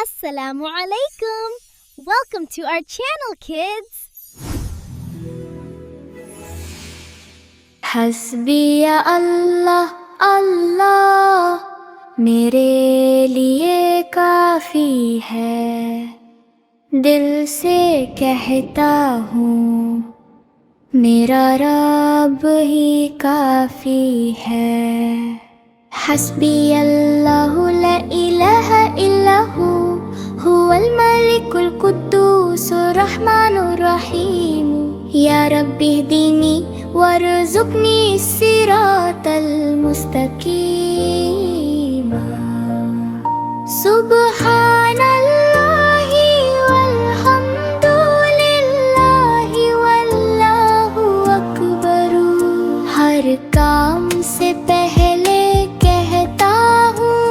Assalamu alaikum. Welcome to our channel, kids. हस्बिया अल्लाह अल्लाह मेरे लिए काफ़ी है। दिल से कहता हूँ मेरा रब ही काफ़ी है। हस्बी अल्लाहु ला इलाहा इल्ला हुवल मलिकुल कुद्दूसुर रहमानुर रहीम। या रब्बी इहदिनी वरज़ुक़नी सिरातल मुस्तक़ीम। सुब्हानल्लाहि वल्हम्दुलिल्लाहि वल्लाहु अकबर। हर काम से पहले कहता हूँ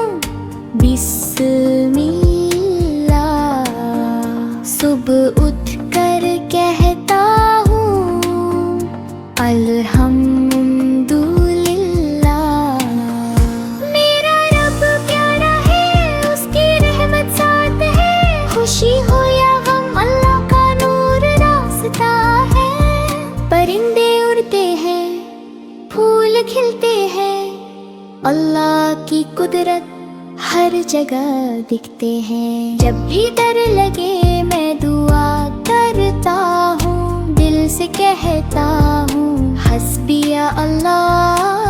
बिस्मिल्लाह। सुबह उठ कर कहता हूँ अल्हम्दुलिल्लाह। मेरा रब प्यारा है, उसकी रहमत साथ है। खुशी हो या गम, अल्लाह का नूर रास्ता है। परिंदे उड़ते हैं, फूल खिलते हैं, अल्लाह की कुदरत हर जगह दिखते हैं। जब भी डर लगे मैं दुआ करता हूँ, दिल से कहता हूँ हस्बिया अल्लाह